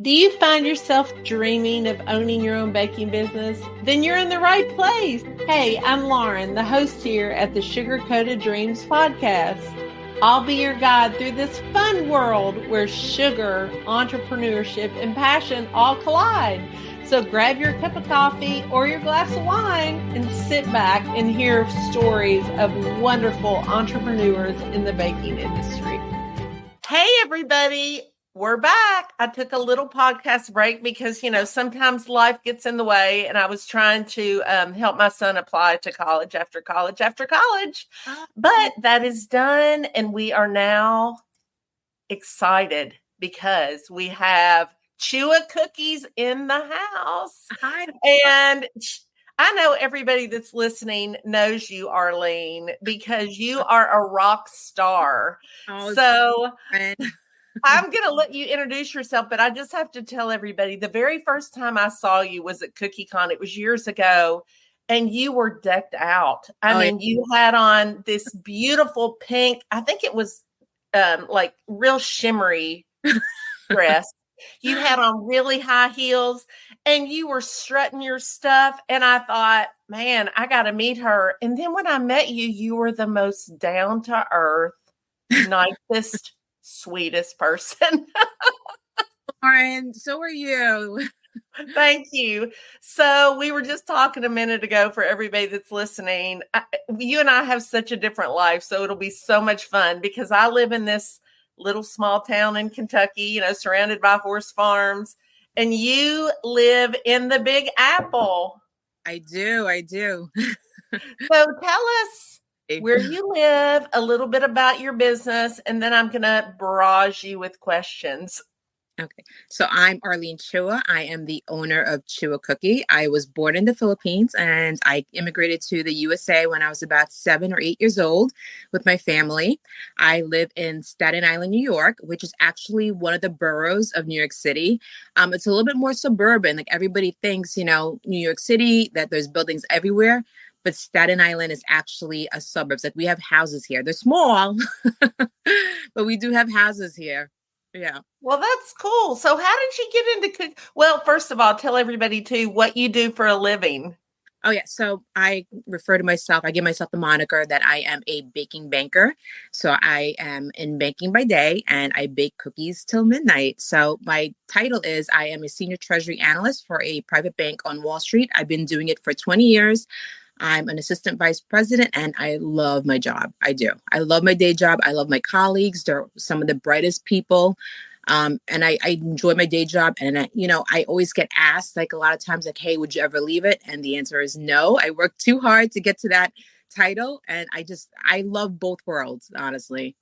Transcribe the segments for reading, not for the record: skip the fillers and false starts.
Do you find yourself dreaming of owning your own baking business? Then you're in the right place. Hey, I'm Lauren, the host here at the Sugar Coated Dreams podcast. I'll be your guide through this fun world where sugar, entrepreneurship, and passion all collide. So grab your cup of coffee or your glass of wine and sit back and hear stories of wonderful entrepreneurs in the baking industry. Hey, everybody. We're back. I took a little podcast break because, sometimes life gets in the way, and I was trying to help my son apply to college after college after college. But that is done, and we are now excited because we have Chua Cookies in the house. Hi. And I know everybody that's listening knows you, Arlene, because you are a rock star. So I'm going to let you introduce yourself, but I just have to tell everybody the very first time I saw you was at CookieCon. It was years ago, and you were decked out. You had on this beautiful pink, I think it was like real shimmery dress. You had on really high heels, and you were strutting your stuff. And I thought, man, I got to meet her. And then when I met you, you were the most down to earth, nicest, sweetest person. Lauren, so are you. Thank you. So we were just talking a minute ago for everybody that's listening. You and I have such a different life, so it'll be so much fun because I live in this little small town in Kentucky, surrounded by horse farms, and you live in the Big Apple. I do. So tell us where you live, a little bit about your business, and then I'm going to barrage you with questions. Okay. So I'm Arlene Chua. I am the owner of Chua Cookie. I was born in the Philippines and I immigrated to the USA when I was about 7 or 8 years old with my family. I live in Staten Island, New York, which is actually one of the boroughs of New York City. It's a little bit more suburban. Like everybody thinks, New York City, that there's buildings everywhere. But Staten Island is actually a suburb. Like we have houses here. They're small, but we do have houses here. Yeah. Well, that's cool. So how did you get into cooking? Well, first of all, tell everybody too what you do for a living. Oh, yeah. So I give myself the moniker that I am a baking banker. So I am in banking by day and I bake cookies till midnight. So my title is I am a senior treasury analyst for a private bank on Wall Street. I've been doing it for 20 years. I'm an assistant vice president and I love my job. I do. I love my day job. I love my colleagues. They're some of the brightest people. And I enjoy my day job. And, I always get asked like a lot of times, like, hey, would you ever leave it? And the answer is no. I worked too hard to get to that title. And I love both worlds, honestly.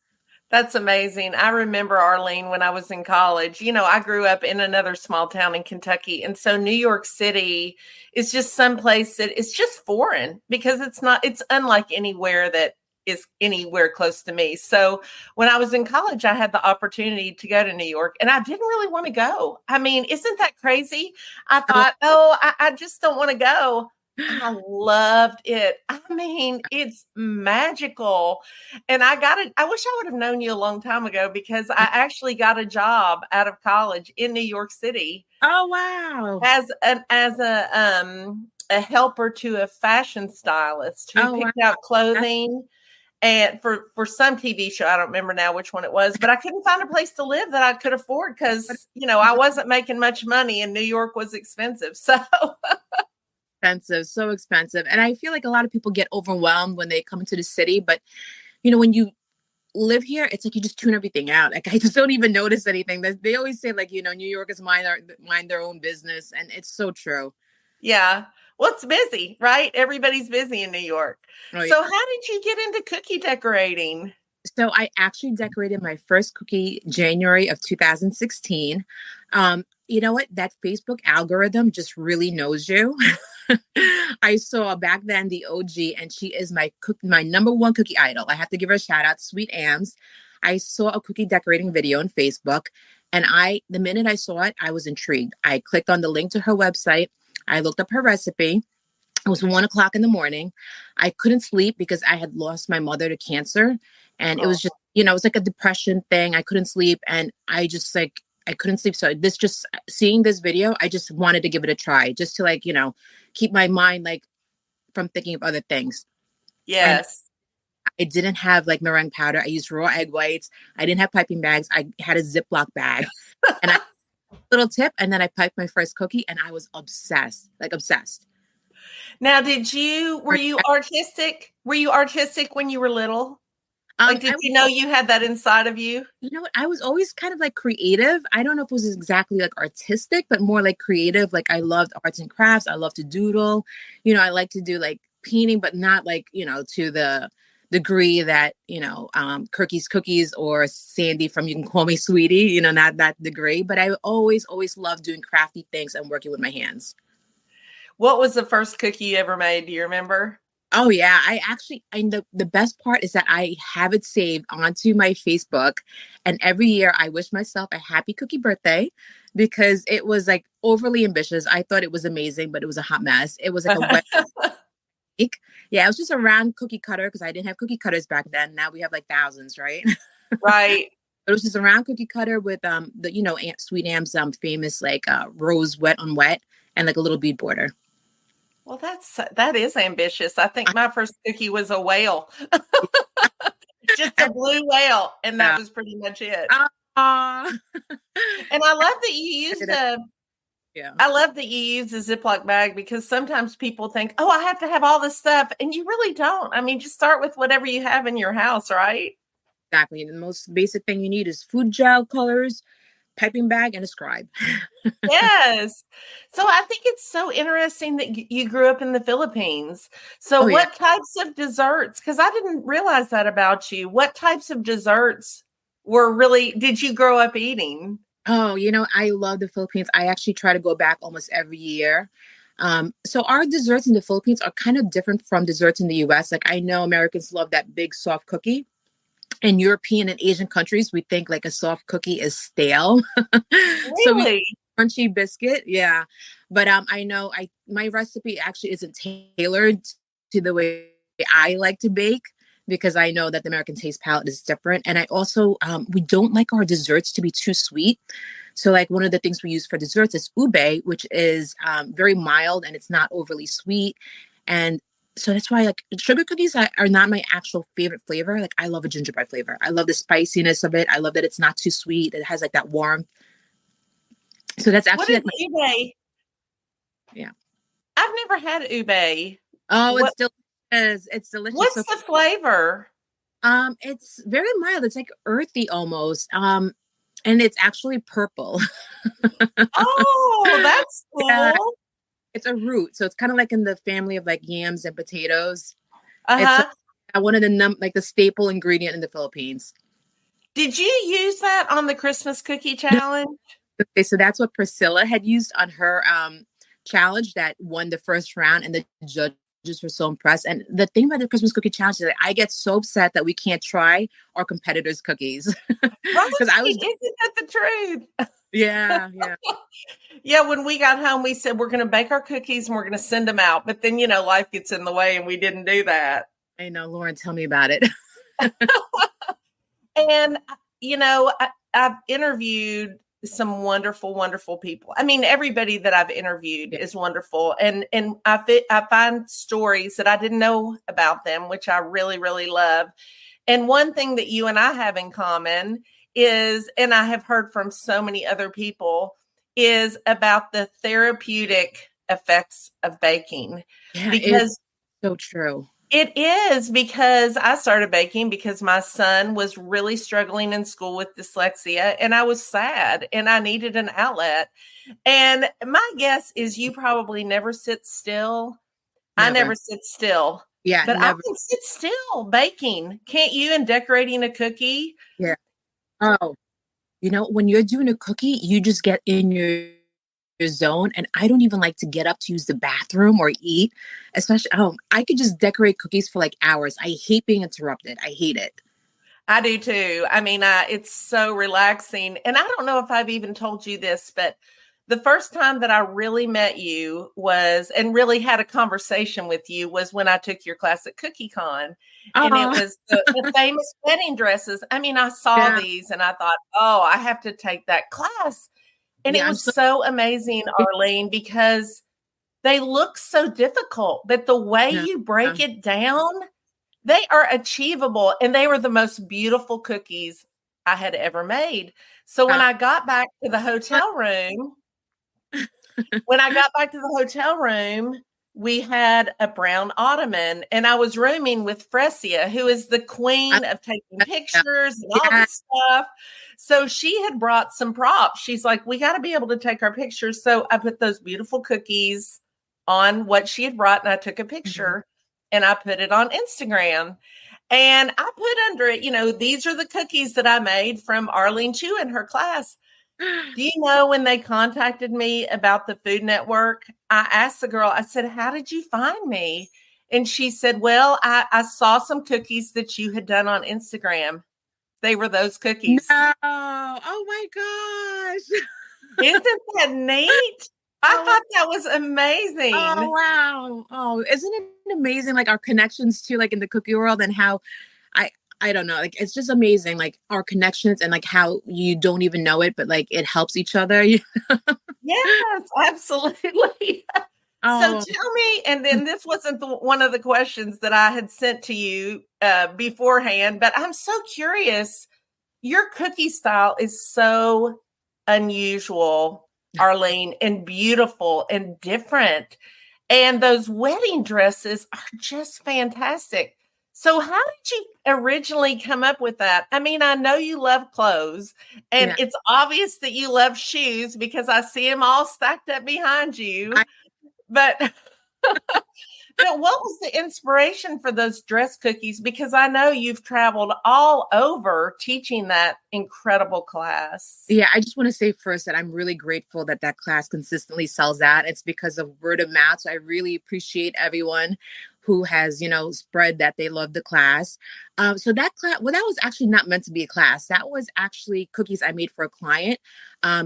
That's amazing. I remember, Arlene, when I was in college, I grew up in another small town in Kentucky. And so New York City is just someplace that it's just foreign because it's unlike anywhere that is anywhere close to me. So when I was in college, I had the opportunity to go to New York and I didn't really want to go. I mean, isn't that crazy? I thought, I just don't want to go. I loved it. I mean, it's magical. And I wish I would have known you a long time ago because I actually got a job out of college in New York City. Oh, wow. As a helper to a fashion stylist who picked out clothing and for some TV show. I don't remember now which one it was, but I couldn't find a place to live that I could afford because, I wasn't making much money and New York was expensive. So so expensive. And I feel like a lot of people get overwhelmed when they come into the city. But, when you live here, it's like you just tune everything out. Like I just don't even notice anything. They always say like, New Yorkers mind their own business. And it's so true. Yeah. Well, it's busy, right? Everybody's busy in New York. Oh, yeah. So how did you get into cookie decorating? So I actually decorated my first cookie January of 2016. You know what? That Facebook algorithm just really knows you. I saw back then the OG, and she is my number one cookie idol. I have to give her a shout out, Sweet Ams. I saw a cookie decorating video on Facebook, and the minute I saw it, I was intrigued. I clicked on the link to her website. I looked up her recipe. It was 1:00 in the morning. I couldn't sleep because I had lost my mother to cancer. And it was just, it was like a depression thing. I couldn't sleep. And I just I couldn't sleep. So this just seeing this video, I just wanted to give it a try just to like, keep my mind like from thinking of other things. And Yes. I didn't have like meringue powder. I used raw egg whites. I didn't have piping bags. I had a Ziploc bag and I little tip. And then I piped my first cookie and I was obsessed, like obsessed. Now, were you artistic? Were you artistic when you were little? Like, did you know you had that inside of you? You know what? I was always kind of like creative. I don't know if it was exactly like artistic, but more like creative. Like I loved arts and crafts. I love to doodle. I like to do like painting, but not like, to the degree that, Kirky's Cookies or Sandy from You Can Call Me Sweetie, not that degree. But I always, always loved doing crafty things and working with my hands. What was the first cookie you ever made? Do you remember? Oh yeah, the best part is that I have it saved onto my Facebook, and every year I wish myself a happy cookie birthday because it was like overly ambitious. I thought it was amazing, but it was a hot mess. It was like a wet cake. Yeah, it was just a round cookie cutter because I didn't have cookie cutters back then. Now we have like thousands, right? Right. It was just a round cookie cutter with Aunt Sweet Am's famous like rose wet on wet and like a little bead border. Well, that is ambitious. I think my first cookie was a whale, just a blue whale, and that was pretty much it. And I love that you used I love that you use the Ziploc bag because sometimes people think, "Oh, I have to have all this stuff," and you really don't. I mean, just start with whatever you have in your house, right? Exactly. The most basic thing you need is food gel, colors, piping bag, and a scribe. Yes. So I think it's so interesting that you grew up in the Philippines. So what types of desserts, because I didn't realize that about you, what types of desserts did you grow up eating? Oh, I love the Philippines. I actually try to go back almost every year. So our desserts in the Philippines are kind of different from desserts in the US. Like I know Americans love that big soft cookie. In European and Asian countries, we think like a soft cookie is stale. Really? So we crunchy biscuit. Yeah. But I know my recipe actually isn't tailored to the way I like to bake because I know that the American taste palette is different. And I also, we don't like our desserts to be too sweet. So like one of the things we use for desserts is ube, which is very mild and it's not overly sweet. And so that's why like sugar cookies are not my actual favorite flavor. Like I love a gingerbread flavor. I love the spiciness of it. I love that it's not too sweet. It has like that warmth. So that's actually what is ube? Yeah. I've never had ube. Oh, it's delicious. It's delicious. What's the flavor? It's very mild. It's like earthy almost. And it's actually purple. Oh, that's cool. Yeah. It's a root, so it's kind of like in the family of like yams and potatoes. Uh-huh. It's one of the like the staple ingredient in the Philippines. Did you use that on the Christmas cookie challenge? Okay, so that's what Priscilla had used on her challenge that won the first round, and the judges were so impressed. And the thing about the Christmas cookie challenge is that I get so upset that we can't try our competitors' cookies. Right? Isn't that the truth? Yeah. Yeah, when we got home, we said we're going to bake our cookies and we're going to send them out. But then, life gets in the way and we didn't do that. I know, Lauren, tell me about it. And, I've interviewed some wonderful, wonderful people. I mean, everybody that I've interviewed is wonderful. And I find stories that I didn't know about them, which I really, really love. And one thing that you and I have in common is, and I have heard from so many other people, is about the therapeutic effects of baking. Yeah, because it's so true. It is, because I started baking because my son was really struggling in school with dyslexia and I was sad and I needed an outlet. And my guess is you probably never sit still. Never. I never sit still. Yeah. But never. I can sit still baking. Can't you? And decorating a cookie? Yeah. Oh, when you're doing a cookie, you just get in your zone. And I don't even like to get up to use the bathroom or eat, especially, I could just decorate cookies for like hours. I hate being interrupted. I hate it. I do too. I mean, it's so relaxing. And I don't know if I've even told you this, but the first time that I really met you was, and really had a conversation with you, was when I took your class at CookieCon. And it Oh, was the famous wedding dresses. I mean, I saw yeah. these and I thought, oh, I have to take that class. And it Yeah, I'm was so so amazing, Arlene, because they look so difficult, but the way yeah. you break it down, they are achievable. And they were the most beautiful cookies I had ever made. So when Uh, I got back to the hotel room, we had a brown ottoman, and I was rooming with Fresia, who is the uh, queen of taking yeah. pictures and all Yeah. this stuff. So she had brought some props. She's like, we got to be able to take our pictures. So I put those beautiful cookies on what she had brought, and I took a Mhm. picture and I put it on Instagram. And I put under it, these are the cookies that I made from Arlene Chua in her class. Do you know when they contacted me about the Food Network, I asked the girl, I said, how did you find me? And she said, well, I saw some cookies that you had done on Instagram. They were those No. cookies. Oh my gosh. Isn't that neat? I Oh, thought that was oh amazing. wow. Oh, isn't it amazing? Like our connections too, like in the cookie world and how I I don't know, like it's just amazing, like our connections and like how you don't even know it, but like it helps each other. Yes, absolutely. So Oh, tell me, and then this wasn't one of the questions that I had sent to you beforehand, but I'm so curious. Your cookie style is so unusual, Arlene, and beautiful and different. And those wedding dresses are just fantastic. So, how did you originally come up with that? I mean, I know you love clothes, and yeah. it's obvious that you love shoes because I see them all stacked up behind you. I But But what was the inspiration for those dress cookies? Because I know you've traveled all over teaching that incredible class. Yeah, I just want to say first that I'm really grateful that that class consistently sells out. It's because of word of mouth. So I really appreciate everyone who has, spread that they love the class. So that class, well, that was actually not meant to be a class. That was actually cookies I made for a client.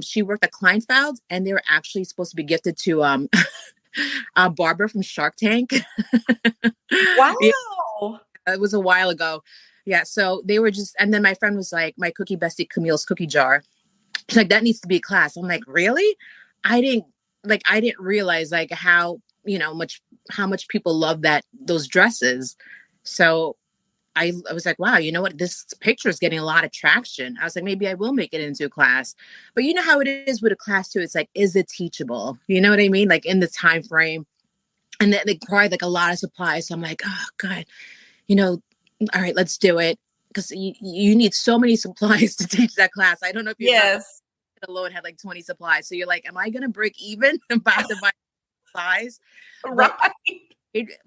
She worked at Kleinfeld, and they were actually supposed to be gifted to Barbara from Shark Tank. Yeah, Wow. it was a while ago. Yeah, so they were just, and then my friend was like, my cookie bestie Camille's cookie jar. She's like, that needs to be a class. I'm like, really? I didn't realize like how much people love those dresses. So I was like, wow, you know what? This picture is getting a lot of traction. I was like, maybe I will make it into a class. But you know how it is with a class too. It's like, is it teachable? You know what I mean? Like in the time frame. And they required like a lot of supplies. So I'm like, oh God, you know, all right, let's do it. Because you need so many supplies to teach that class. I don't know if you remember Yes. alone had like 20 supplies. So you're like, am I going to break even if I have to buy supplies? But Right.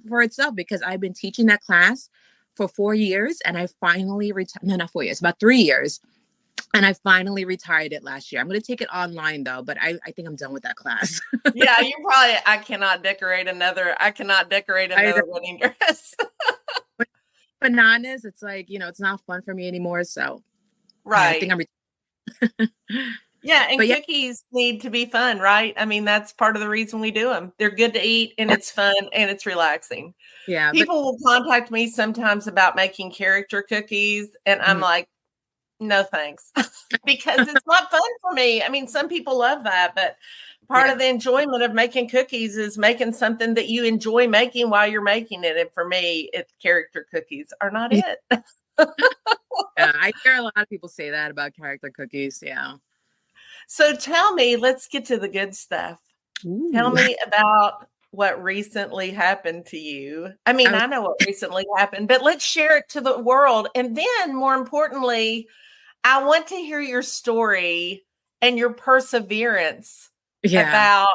for itself, because I've been teaching that class for 4 years and I finally retired. No, not 4 years, about 3 years. And I finally retired it last year. I'm going to take it online though, but I think I'm done with that class. Yeah, I cannot decorate I, another wedding dress. bananas, it's like, it's not fun for me anymore. So yeah, I think Right. I'm, Yeah, and but yeah, cookies need to be fun, right? I mean, that's part of the reason we do them. They're good to eat and it's fun and it's relaxing. yeah, but People will contact me sometimes about making character cookies, and I'm mhm. like, no thanks, because it's not fun for me. I mean, some people love that, but part of Yeah. the enjoyment of making cookies is making something that you enjoy making while you're making it. And for me, it's character cookies are not it. Yeah, I hear a lot of people say that about character cookies. Yeah. So tell me, let's get to the good stuff. Tell Ooh. me about what recently happened to you. I mean, I was, I know what recently happened, but let's share it to the world. And then, more importantly, I want to hear your story and your perseverance yeah. about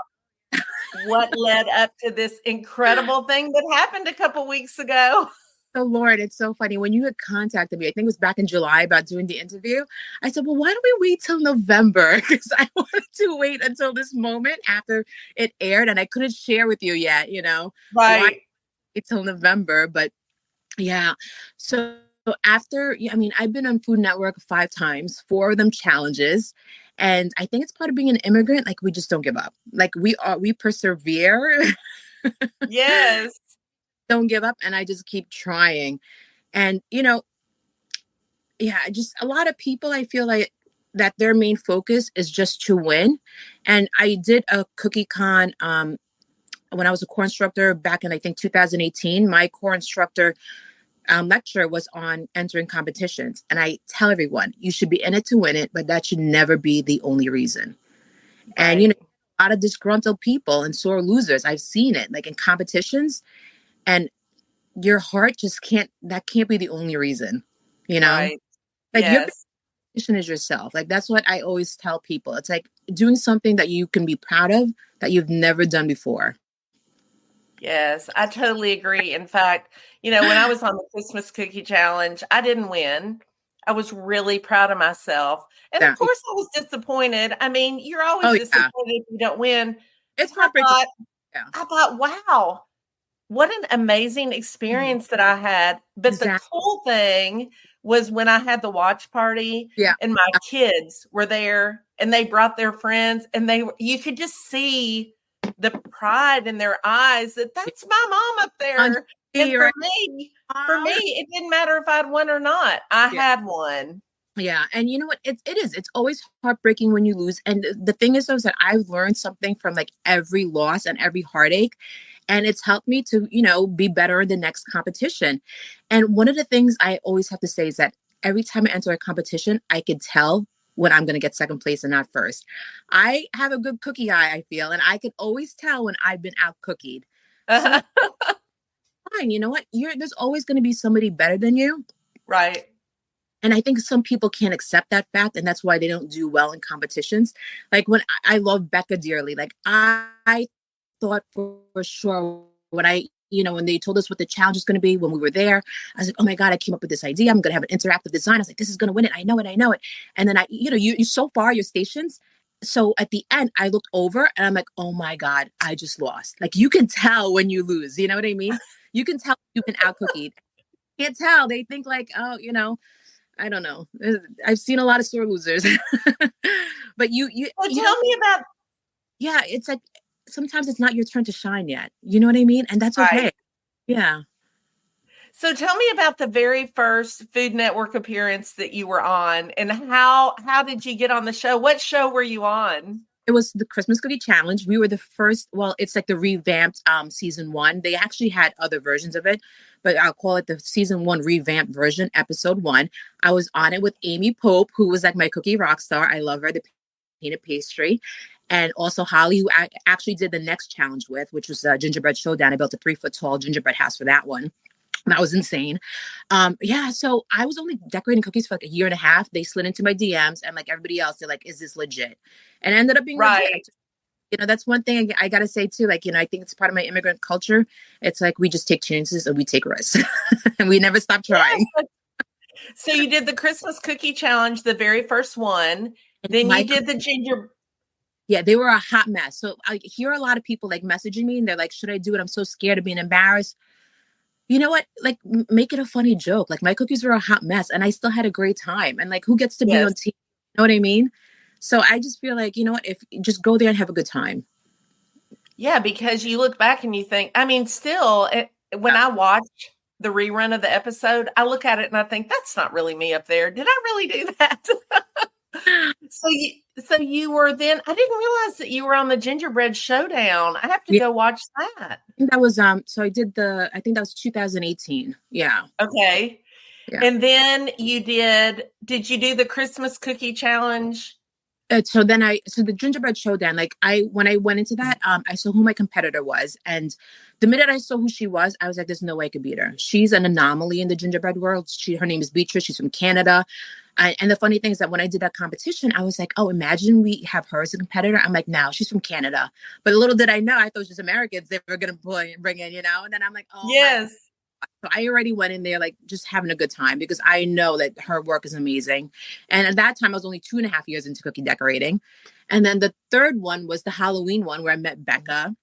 what led up to this incredible thing that happened a couple weeks ago. So Lord, it's so funny. When you had contacted me, I think it was back in July about doing the interview. I said, well, why don't we wait till November? Because I wanted to wait until this moment after it aired and I couldn't share with you yet, why Right. wait till November. But yeah. So after, yeah, I mean, I've been on Food Network 5 times, 4 of them challenges. And I think it's part of being an immigrant. Like we just don't give up. Like we persevere, Yes. don't give up. And I just keep trying. And, yeah, just a lot of people, I feel like that their main focus is just to win. And I did a cookie con when I was a core instructor back in, I think, 2018. My core instructor lecture was on entering competitions. And I tell everyone, you should be in it to win it, but that should never be the only reason. And, Right. a lot of disgruntled people and sore losers, I've seen it like in competitions, and your heart just that can't be the only reason, you know? Right. Like your Yes. competition is yourself. Like that's what I always tell people. It's like doing something that you can be proud of that you've never done before. Yes, I totally agree. In fact, when I was on the Christmas cookie challenge, I didn't win. I was really proud of myself. And of Yeah. course, I was disappointed. I mean, you're always Oh yeah. disappointed if you don't win. It's I heartbreaking. thought, Yeah. I thought, wow, what an amazing Mhm. experience that I had. But the Exactly. cool thing was when I had the watch party Yeah. and my kids were there and they brought their friends and you could just see the pride in their eyes that that's my mom up On there. And TV, right? for me, it didn't matter if I'd won or not. I Yeah. had one. Yeah. And you know what? It is. It's always heartbreaking when you lose. And the thing is, though, is that I've learned something from like every loss and every heartache. And it's helped me to, be better in the next competition. And one of the things I always have to say is that every time I enter a competition, I can tell when I'm going to get second place and not first. I have a good cookie eye, I feel, and I can always tell when I've been out cookied. So it's fine. You know what? There's always going to be somebody better than you. Right. And I think some people can't accept that fact, and that's why they don't do well in competitions. Like when I love Becca dearly, like I thought for sure when they told us what the challenge is going to be when we were there, I was like, oh my God, I came up with this idea. I'm going to have an interactive design. I was like, this is going to win it. I know it. I know it. And then you so far your stations. So at the end, I looked over and I'm like, oh my God, I just lost. Like you can tell when you lose. You know what I mean? You can tell you've been out cookied. Can't tell. They think like, oh, I don't know. I've seen a lot of sore losers, but Well, tell me about yeah, it's like sometimes it's not your turn to shine yet. You know what I mean? And that's okay. right. Yeah. So tell me about the very first Food Network appearance that you were on and how did you get on the show? What show were you on? It was the Christmas Cookie Challenge. We were the first, well, it's like the revamped season one. They actually had other versions of it, but I'll call it the season one revamped version, episode one. I was on it with Amy Pope, who was like my cookie rock star. I love her, the painted pastry. And also Holly, who I actually did the next challenge with, which was Gingerbread Showdown. I built a 3-foot tall gingerbread house for that one. That was insane. Yeah, so I was only decorating cookies for like a year and a half. They slid into my DMs, and like everybody else, they're like, is this legit? And it ended up being legit. Right. That's one thing I got to say too. Like, I think it's part of my immigrant culture. It's like we just take chances and we take risks and we never stop trying. Yes. So you did the Christmas cookie challenge, the very first one. And Then you did the ginger. Yeah, they were a hot mess. So I hear a lot of people like messaging me and they're like, should I do it? I'm so scared of being embarrassed. You know what? Like, make it a funny joke. Like, my cookies were a hot mess and I still had a great time. And like, who gets to be Yes. on TV? You know what I mean? So I just feel like, you know what? If just go there and have a good time. Yeah, because you look back and you think, I mean, still, when I watch the rerun of the episode, I look at it and I think, that's not really me up there. Did I really do that? So you were then, I didn't realize that you were on the Gingerbread Showdown. I have to go watch that. I think that was, so I think that was 2018. Yeah. Okay. Yeah. And then did you do the Christmas cookie challenge? So the Gingerbread Showdown, like when I went into that, I saw who my competitor was. And the minute I saw who she was, I was like, there's no way I could beat her. She's an anomaly in the gingerbread world. Her name is Beatrice. She's from Canada. And the funny thing is that when I did that competition, I was like, oh, imagine we have her as a competitor. I'm like, no, she's from Canada. But little did I know, I thought it was just Americans they were going to bring in, And then I'm like, oh, yes. So I already went in there like just having a good time because I know that her work is amazing. And at that time, I was only 2.5 years into cookie decorating. And then the third one was the Halloween one where I met Becca.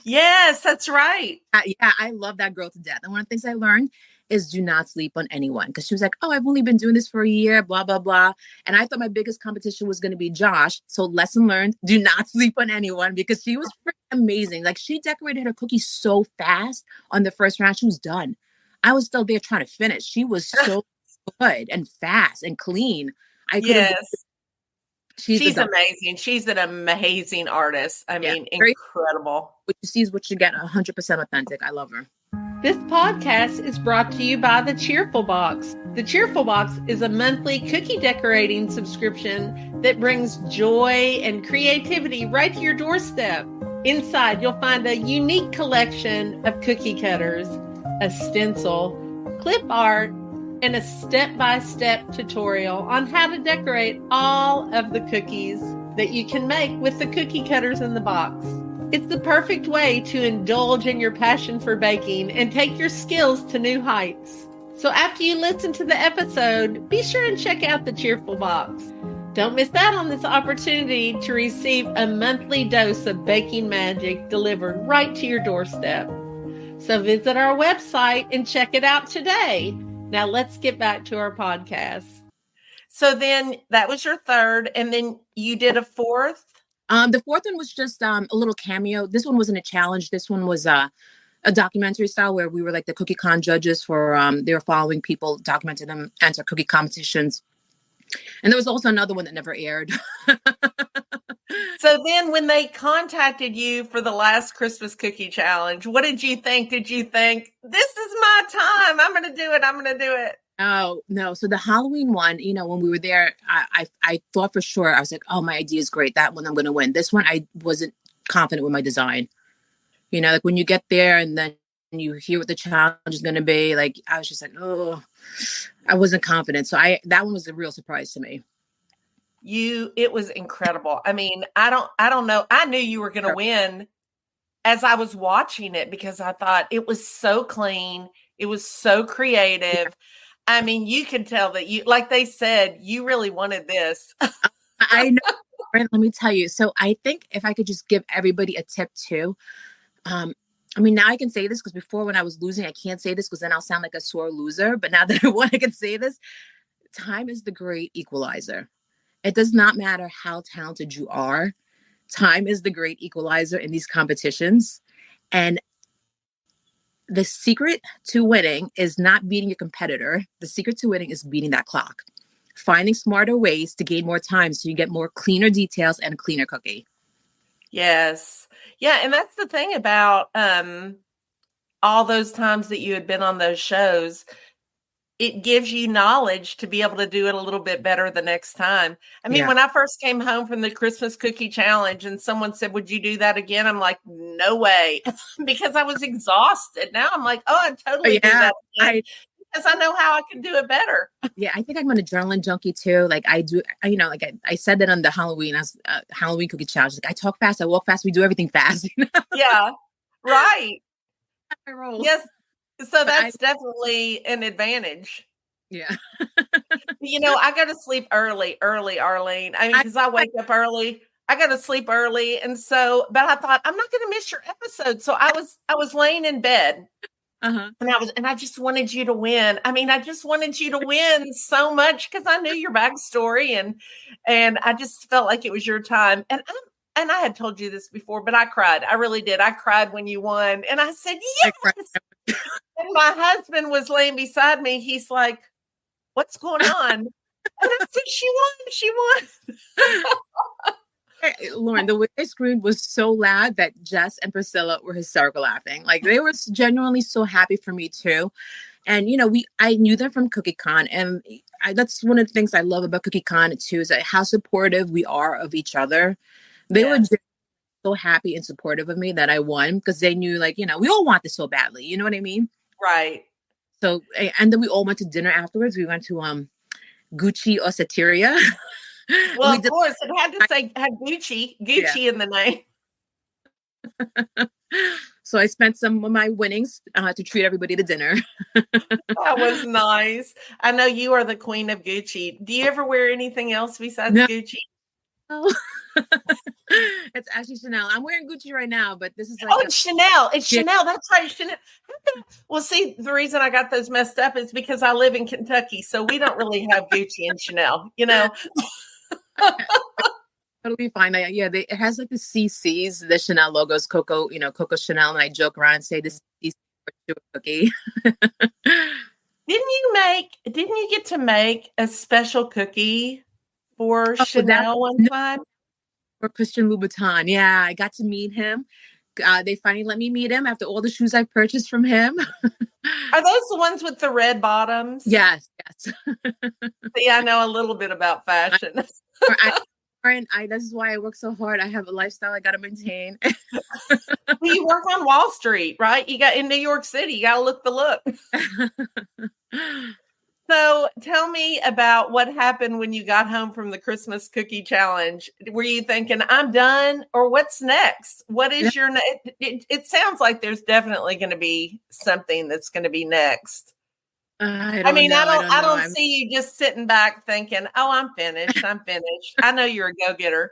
Yes, that's right. Yeah, I love that girl to death. And one of the things I learned is do not sleep on anyone. Because she was like, oh, I've only been doing this for a year, blah, blah, blah. And I thought my biggest competition was going to be Josh. So lesson learned, do not sleep on anyone, because she was freaking amazing. Like, she decorated her cookies so fast on the first round. She was done. I was still there trying to finish. She was so good and fast and clean. I could have. Yes. She's amazing. She's an amazing artist. I mean, incredible. What you see is what you get, 100% authentic. I love her. This podcast is brought to you by The Cheerful Box. The Cheerful Box is a monthly cookie decorating subscription that brings joy and creativity right to your doorstep. Inside, you'll find a unique collection of cookie cutters, a stencil, clip art, and a step-by-step tutorial on how to decorate all of the cookies that you can make with the cookie cutters in the box. It's the perfect way to indulge in your passion for baking and take your skills to new heights. So after you listen to the episode, be sure and check out the Cheerful Box. Don't miss out on this opportunity to receive a monthly dose of baking magic delivered right to your doorstep. So visit our website and check it out today. Now let's get back to our podcast. So then that was your third, and then you did a fourth? The fourth one was just a little cameo. This one wasn't a challenge. This one was a documentary style where we were like the Cookie Con judges for, they were following people, documenting them, enter cookie competitions. And there was also another one that never aired. So then when they contacted you for the last Christmas cookie challenge, what did you think? Did you think, this is my time, I'm going to do it, I'm going to do it? Oh, no. So the Halloween one, you know, when we were there, I thought for sure, I was like, oh, my idea is great. That one I'm going to win. This one, I wasn't confident with my design. You know, like when you get there and then you hear what the challenge is going to be, like, I was just like, oh, I wasn't confident. So that one was a real surprise to me. It was incredible. I mean, I don't know. I knew you were going to win as I was watching it because I thought it was so clean. It was so creative. Yeah. I mean, you can tell that you, like they said, you really wanted this. I know. Let me tell you. So I think if I could just give everybody a tip too. I mean, now I can say this because before when I was losing, I can't say this because then I'll sound like a sore loser. But now that I won, I can say this. Time is the great equalizer. It does not matter how talented you are. Time is the great equalizer in these competitions. And the secret to winning is not beating your competitor. The secret to winning is beating that clock. Finding smarter ways to gain more time so you get more cleaner details and a cleaner cookie. Yes. Yeah. And that's the thing about all those times that you had been on those shows. It gives you knowledge to be able to do it a little bit better the next time. I mean, when I first came home from the Christmas cookie challenge and someone said, would you do that again? I'm like, no way, because I was exhausted. Now I'm like, oh, I'd totally do that again because I know how I can do it better. Yeah. I think I'm an adrenaline junkie too. Like I do, you know, like I said that on the Halloween cookie challenge. Like I talk fast, I walk fast, we do everything fast. You know? Yeah. Right. I roll. Yes. So that's definitely an advantage. Yeah. You know, I go to sleep early, Arlene. I mean, because I wake up early. I go to sleep early. And so, but I thought, I'm not going to miss your episode. So I was laying in bed. Uh-huh. And I just wanted you to win. I mean, I just wanted you to win so much because I knew your backstory and I just felt like it was your time. And I had told you this before, but I cried. I really did. I cried when you won. And I said, yes. And my husband was laying beside me. He's like, what's going on? And I said, she won. Lauren, the way I screamed was so loud that Jess and Priscilla were hysterical laughing. Like they were genuinely so happy for me too. And, you know, I knew them from Cookie Con. And that's one of the things I love about Cookie Con too, is that how supportive we are of each other. They were just so happy and supportive of me that I won because they knew, like, you know, we all want this so badly. You know what I mean? Right. So, and then we all went to dinner afterwards. We went to Gucci Osseteria. Well, of course, it had Gucci in the name. So I spent some of my winnings to treat everybody to dinner. That was nice. I know you are the queen of Gucci. Do you ever wear anything else besides Gucci? Oh, it's actually Chanel. I'm wearing Gucci right now, but this is like Oh, it's Chanel. It's yeah. Chanel. That's right, Chanel. Well, see, the reason I got those messed up is because I live in Kentucky, so we don't really have Gucci and Chanel, you know. Totally fine. It has like the CCs, the Chanel logos, Coco, Coco Chanel, and I joke around and say this is CC for Chua Cookie. Didn't you get to make a special cookie for Oh, that Chanel one no, time? for Christian Louboutin. Yeah, I got to meet him. They finally let me meet him after all the shoes I purchased from him. Are those the ones with the red bottoms? Yes. See, I know a little bit about fashion. This is why I work so hard. I have a lifestyle I got to maintain. Well, you work on Wall Street, right? You got in New York City. You got to look the look. So tell me about what happened when you got home from the Christmas cookie challenge. Were you thinking, I'm done? Or what's next? What is your it sounds like there's definitely going to be something that's going to be next. I don't see you just sitting back thinking, oh, I'm finished. I know you're a go-getter.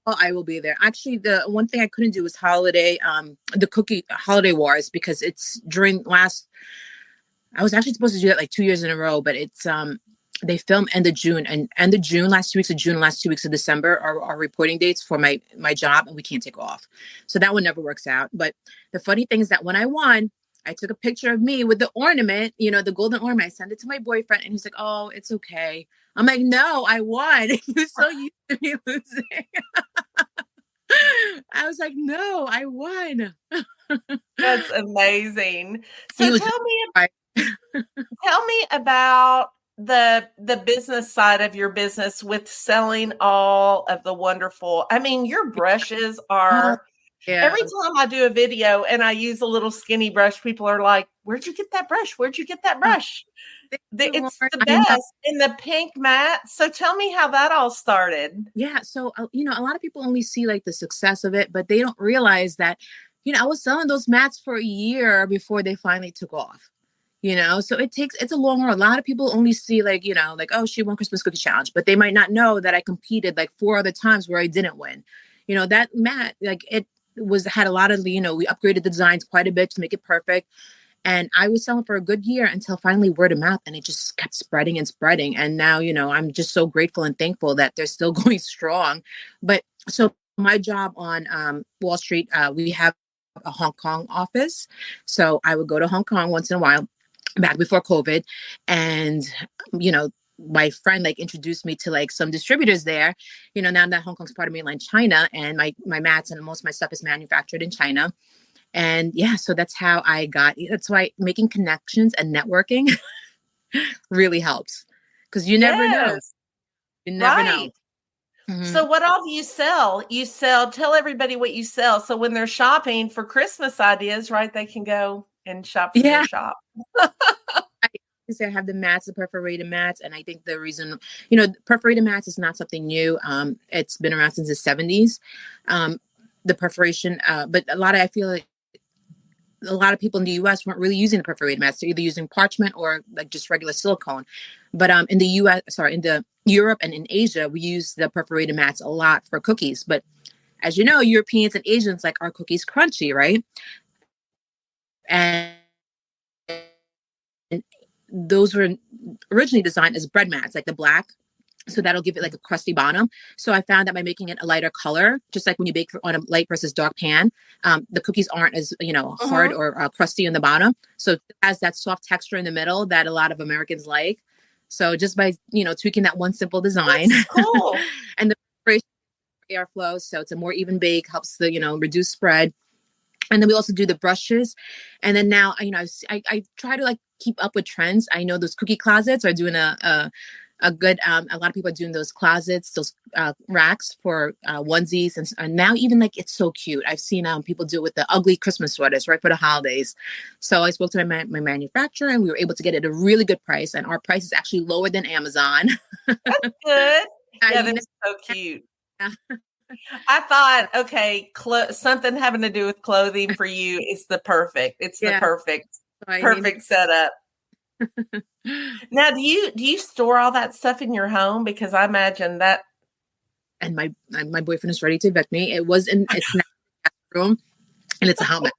Oh, I will be there. Actually, the one thing I couldn't do was the cookie holiday wars, because it's I was actually supposed to do that like 2 years in a row, but it's they film end of June, and end of June, last 2 weeks of June, last 2 weeks of December are reporting dates for my job, and we can't take off. So that one never works out. But the funny thing is that when I won, I took a picture of me with the ornament, the golden ornament. I sent it to my boyfriend, and he's like, "Oh, it's okay." I'm like, "No, I won." He was so used to me losing. I was like, "No, I won." That's amazing. So He tell me about the business side of your business with selling all of the wonderful. I mean, your brushes are every time I do a video and I use a little skinny brush, people are like, "Where'd you get that brush? Where'd you get that brush?" It's the best in the pink matte. So tell me how that all started. Yeah. So, a lot of people only see like the success of it, but they don't realize that, I was selling those mats for a year before they finally took off. So it's a long road. A lot of people only see like, oh, she won Christmas cookie challenge, but they might not know that I competed like 4 other times where I didn't win. That mat, like had a lot of, we upgraded the designs quite a bit to make it perfect. And I was selling for a good year until finally word of mouth, and it just kept spreading and spreading. And now, I'm just so grateful and thankful that they're still going strong. But so my job on Wall Street, we have a Hong Kong office. So I would go to Hong Kong once in a while, back before COVID. And, my friend like introduced me to like some distributors there, now that Hong Kong's part of mainland China, and my mats and most of my stuff is manufactured in China. And yeah, so that's why making connections and networking really helps, because you never know. You never know. Mm-hmm. So what all do you sell? Tell everybody what you sell. So when they're shopping for Christmas ideas, right, they can go and shop from your shop. I have the mats, the perforated mats. And I think the reason, perforated mats is not something new. It's been around since the 70s. The perforation, but I feel like a lot of people in the US weren't really using the perforated mats. They're either using parchment or like just regular silicone. But in the Europe and in Asia, we use the perforated mats a lot for cookies. But as you know, Europeans and Asians like our cookies crunchy, right? And those were originally designed as bread mats, like the black. So that'll give it like a crusty bottom. So I found that by making it a lighter color, just like when you bake on a light versus dark pan, the cookies aren't as, hard or crusty in the bottom. So it has that soft texture in the middle that a lot of Americans like. So just by, tweaking that one simple design. That's cool. And the airflow, so it's a more even bake, helps the, reduce spread. And then we also do the brushes. And then now, I try to like keep up with trends. I know those cookie closets are doing a good, a lot of people are doing those closets, those racks for onesies. And now even like, it's so cute. I've seen people do it with the ugly Christmas sweaters right for the holidays. So I spoke to my manufacturer, and we were able to get it at a really good price. And our price is actually lower than Amazon. That's good. Yeah, that's so cute. Yeah. I thought, okay, something having to do with clothing for you is the perfect. It's the perfect setup. Now, do you store all that stuff in your home? Because I imagine that And my boyfriend is ready to evict me. It's not in the room, and it's a hot mess.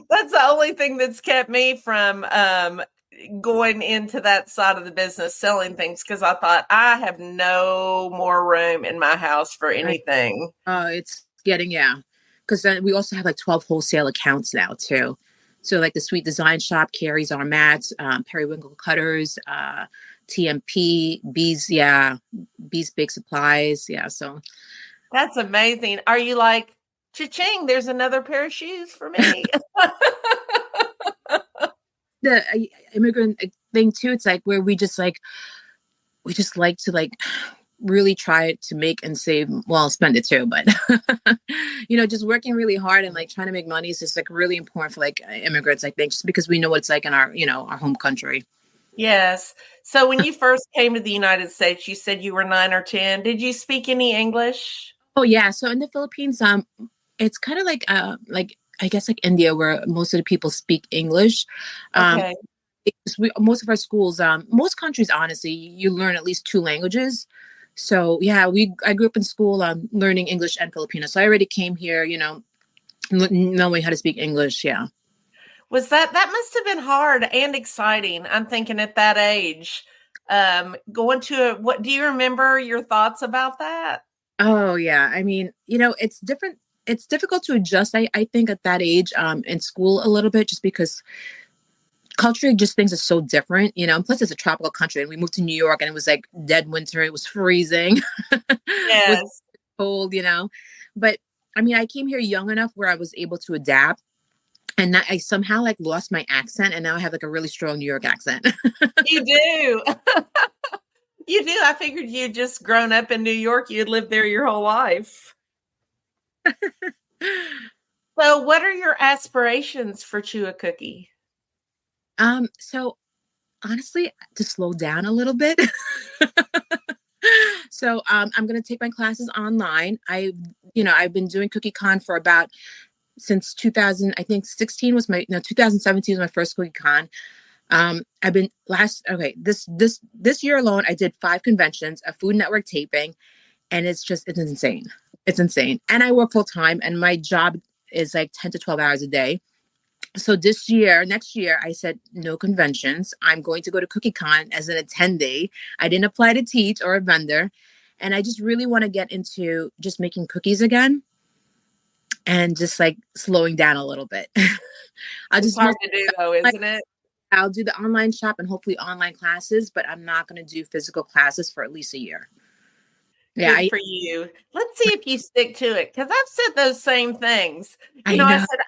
that's the only thing that's kept me from going into that side of the business, selling things, because I thought I have no more room in my house for anything. It's getting, yeah. Because then we also have like 12 wholesale accounts now too. So like the Sweet Design Shop carries our mats, periwinkle cutters, TMP, Bees, yeah, Bees Big Supplies, yeah. So That's amazing. Are you like, cha-ching, there's another pair of shoes for me? the immigrant thing too, it's like where we just like to like really try to make and save, well, spend it too, but just working really hard and like trying to make money is just like really important for like immigrants, I think, just because we know what it's like in our our home country. Yes. So when you first came to the United States, you said you were 9 or 10. Did you speak any English? Oh yeah, so in the Philippines, it's kind of like I guess like India, where most of the people speak English. um Okay. Most of our schools, most countries, honestly, you learn at least two languages. So yeah, I grew up in school learning English and Filipino. So I already came here, knowing how to speak English. Yeah. That must have been hard and exciting. I'm thinking at that age, going to what do you remember your thoughts about that? Oh yeah. I mean, it's different. It's difficult to adjust, I think, at that age, in school a little bit, just because culturally just things are so different, and plus it's a tropical country, and we moved to New York and it was like dead winter. It was freezing. It was Yes. cold, but I mean, I came here young enough where I was able to adapt, and I somehow like lost my accent, and now I have like a really strong New York accent. You do. You do. I figured you'd just grown up in New York. You'd lived there your whole life. So, what are your aspirations for Chua Cookie? So honestly, to slow down a little bit. So I'm gonna take my classes online. I've been doing CookieCon for about since 2000. I think 16 was my no 2017 was my first CookieCon. I've been this year alone, I did 5 conventions, a Food Network taping, and it's insane. It's insane. And I work full time, and my job is like 10 to 12 hours a day. So next year, I said no conventions. I'm going to go to CookieCon as an attendee. I didn't apply to teach or a vendor. And I just really want to get into just making cookies again and just like slowing down a little bit. It's hard to do, though, isn't it? I'll do the online shop and hopefully online classes, but I'm not going to do physical classes for at least a year. Yeah, Good for you. Let's see if you stick to it, because I've said those same things. I I know. said,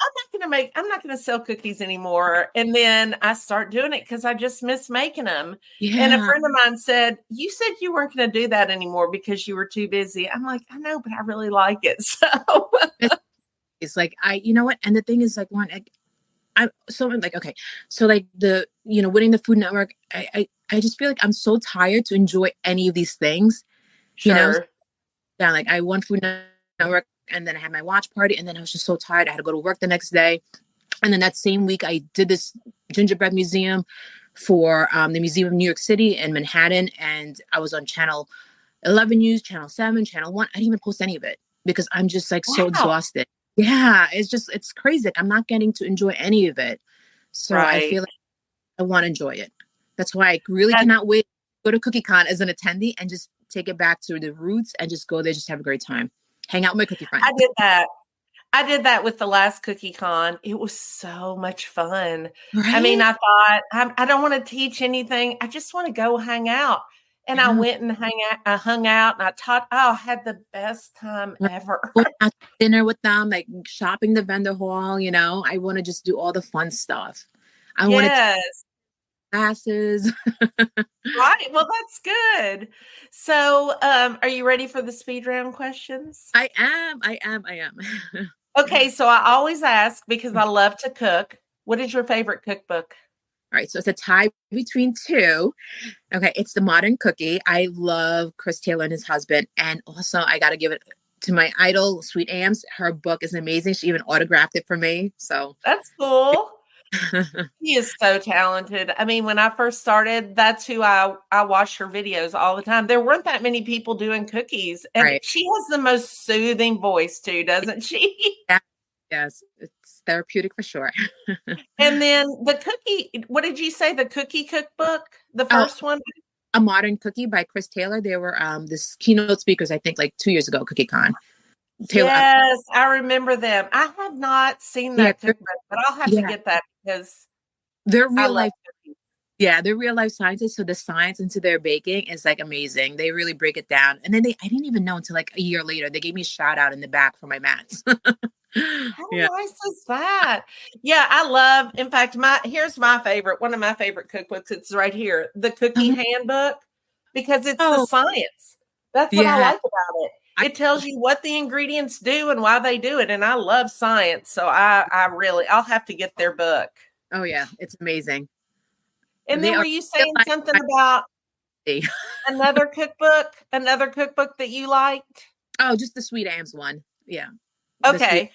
I'm not going to sell cookies anymore. And then I start doing it because I just miss making them. And a Yeah. friend of mine said, you said you weren't going to do that anymore because you were too busy. I'm like, I know, but I really like it. So It's like, you know what? And the thing is like, I'm like, okay, so like winning the Food Network, I just feel like I'm so tired to enjoy any of these things. sure. Yeah, like I won Food Network, and then I had my watch party, and then I was just so tired. I had to go to work the next day. And then that same week, I did this gingerbread museum for the Museum of New York City in Manhattan. And I was on channel 11 News, channel 7, channel 1. I didn't even post any of it because I'm just like so Wow. exhausted. Yeah, it's crazy. Like, I'm not getting to enjoy any of it. So I Right. feel like I want to enjoy it. That's why I really That, cannot wait to go to CookieCon as an attendee and just take it back to the roots and just go there, just have a great time. Hang out with my cookie I friends. did that. I did that with the last Cookie Con. It was so much fun. I mean, Right? I thought, I don't want to teach anything. I just want to go hang out. And I I know. went and I hung out and I taught. Oh, I had the best time Right. ever. Going out to dinner with them, like shopping the vendor hall, I want to just do all the fun stuff. I want to take Yes. classes. Right. Well, that's good. So, are you ready for the speed round questions? I am. Okay. So I always ask because I love to cook. What is your favorite cookbook? All right, so it's a tie between two. Okay, it's The Modern Cookie. I love Chris Taylor and his husband. And also, I got to give it to my idol, Sweet Ames. Her book is amazing. She even autographed it for me. So, That's cool. She is so talented. I mean, when I first started, that's who I watched her videos all the time. There weren't that many people doing cookies, and Right. she has the most soothing voice too, doesn't she? Yeah. Yes, it's therapeutic for sure. And then the cookie, what did you say? The cookie cookbook, the Oh, first one? A Modern Cookie by Chris Taylor. They were this keynote speakers, I think, like 2 years ago, CookieCon. Taylor, Yes, I remember them. I have not seen yeah, that cookbook, but I'll have to yeah, get that because they're I real love life. cookies. Yeah, they're real life scientists. So the science into their baking is like amazing. They really break it down. And then I didn't even know until like a year later, they gave me a shout out in the back for my mats. How Yeah. nice is that? Yeah, I love, in fact, here's my favorite, one of my favorite cookbooks. It's right here, the Cookie Handbook, because it's the Oh, science. That's what I yeah. like about it. I, It tells you what the ingredients do and why they do it. And I love science. So I'll have to get their book. oh, yeah. It's amazing. And They then are were you saying real something life about scientists. another cookbook that you liked? Oh, just the Sweet Ams one. Yeah. The sweet. Okay.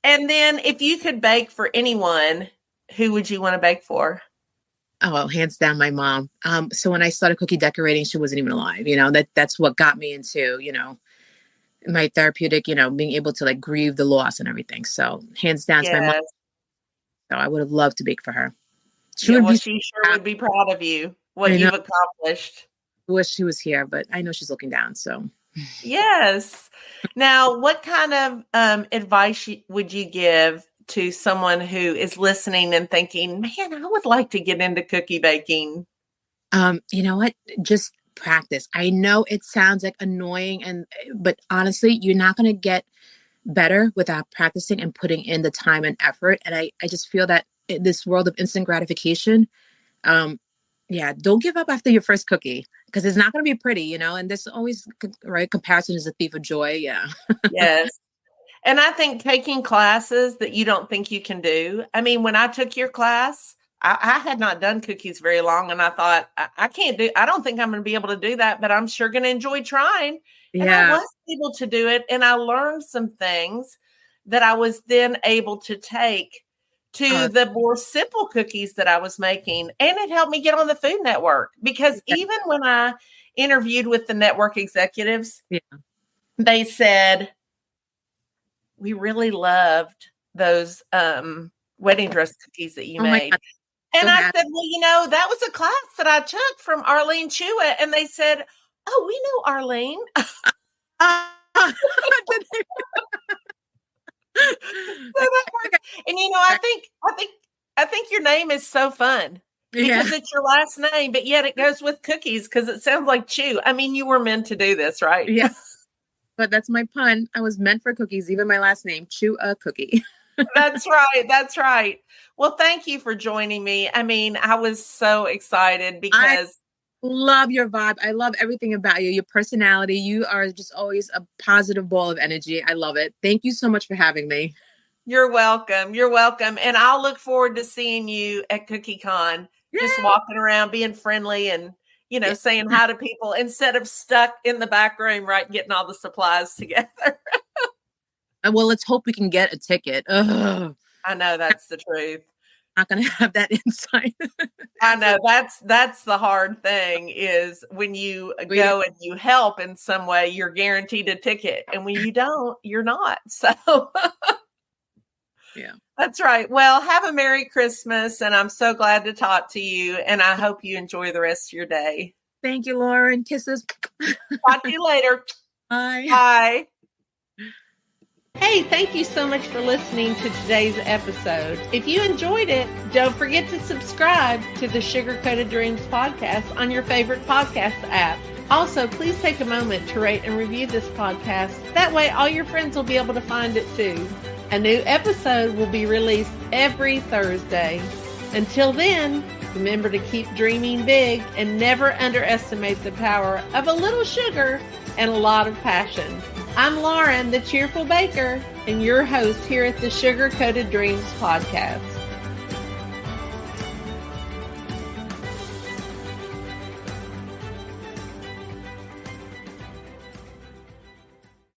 And then if you could bake for anyone, who would you want to bake for? Oh, well, hands down, my mom. So when I started cookie decorating, she wasn't even alive. That's what got me into, my therapeutic, being able to like grieve the loss and everything. So hands down, it's my mom. Yes. So I would have loved to bake for her. She Yeah, would well, be. she sure would be proud of you, what I know. you've accomplished. Wish she was here, but I know she's looking down. So Yes. Now, what kind of advice would you give to someone who is listening and thinking, man, I would like to get into cookie baking? you know what? Just practice. I know it sounds like annoying, but honestly, you're not going to get better without practicing and putting in the time and effort. And I just feel that in this world of instant gratification, yeah, don't give up after your first cookie because it's not going to be pretty, and there's always, right? Comparison is a thief of joy. Yeah. Yes. And I think taking classes that you don't think you can do. I mean, when I took your class, I had not done cookies very long, and I thought, I don't think I'm going to be able to do that, but I'm sure going to enjoy trying. And I was able to do it, and I learned some things that I was then able to take to the more simple cookies that I was making. And it helped me get on the Food Network because even when I interviewed with the network executives, they said, we really loved those wedding dress cookies that you made. And I said, well, that was a class that I took from Arlene Chua. And they said, oh, we know Arlene. So that works. And I think your name is so fun because it's your last name, but yet it goes with cookies because it sounds like Chew. I mean, you were meant to do this, right? Yes. But that's my pun. I was meant for cookies, even my last name, Chua Cookie. That's right. That's right. Well, thank you for joining me. I mean, I was so excited because love your vibe. I love everything about you. Your personality. You are just always a positive ball of energy. I love it. Thank you so much for having me. You're welcome. You're welcome. And I'll look forward to seeing you at CookieCon, just walking around, being friendly and, saying hi to people instead of stuck in the back room, right, getting all the supplies together. Well, let's hope we can get a ticket. Ugh. I know that's the truth. Not going to have that insight. I know that's the hard thing is when you go and you help in some way, you're guaranteed a ticket. And when you don't, you're not. So yeah, that's right. Well, have a Merry Christmas. And I'm so glad to talk to you. And I hope you enjoy the rest of your day. Thank you, Lauren. Kisses. Talk to you later. Bye. Bye. Hey, thank you so much for listening to today's episode. If you enjoyed it, don't forget to subscribe to the Sugar Coated Dreams podcast on your favorite podcast app. Also, please take a moment to rate and review this podcast. That way, all your friends will be able to find it too. A new episode will be released every Thursday. Until then, remember to keep dreaming big and never underestimate the power of a little sugar and a lot of passion. I'm Lauren, the Cheerful Baker, and your host here at the Sugar Coated Dreams podcast.